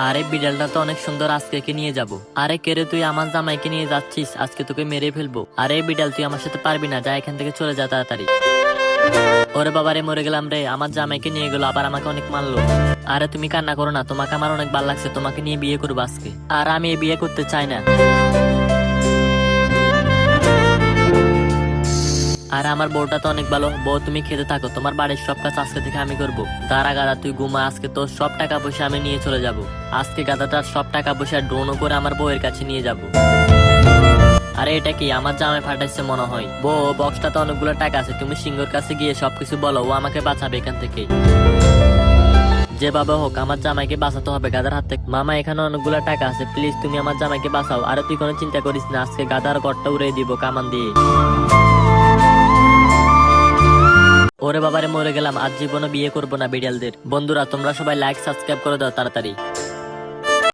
আরে বিড়ালটা তো অনেক সুন্দর, আজকে কে নিয়ে যাব। আরে কে রে তুই, আমার জামাইকে নিয়ে যাচ্ছিস? আজকে তোকে মেরে ফেলবো। আরে বিড়াল তুই আমার সাথে পারবি না, যা এখান থেকে চলে যা তাড়াতাড়ি। ওরে বাবারে মরে গেলাম রে, আমার জামাইকে নিয়ে গেলো আবার আমাকে অনেক মারলো। আরে তুমি কান্না করো না, তোমাকে আমার অনেক ভালো লাগছে, তোমাকে নিয়ে বিয়ে করবো আজকে। আর আমি এই বিয়ে করতে চাই না। আর আমার বউটা তো অনেক ভালো। বউ তুমি খেতে থাকো, তোমার বাড়ির সব কাজ আজকে থেকে আমি করবো। দাঁড়া গাদা তুই ঘুমা, আজকে তোর সব টাকা পয়সা আমি নিয়ে চলে যাব। আজকে গাদাটার সব টাকা পয়সা ড্রোনও করে আমার বউয়ের কাছে নিয়ে যাব। আরে এটা কি, আমার জামাই ফাটাইছে মনে হয়। বউ বক্সটাতে অনেকগুলো টাকা আছে, তুমি সিংহর কাছে গিয়ে সবকিছু বলো, ও আমাকে বাঁচাবে এখান থেকে। যেভাবে হোক আমার জামাইকে বাঁচাতে হবে গাদার হাত থেকে। মামা এখানে অনেকগুলো টাকা আছে, প্লিজ তুমি আমার জামাইকে বাঁচাও। আরে তুই কোনো চিন্তা করিস না, আজকে গাদার ঘরটা উড়িয়ে দিব কামান দিয়ে। ওরে বাবারে মরে গেলাম, আজ জীবনে বিয়ে করবো না বিড়ালদের। বন্ধুরা তোমরা সবাই লাইক সাবস্ক্রাইব করে দাও তাড়াতাড়ি।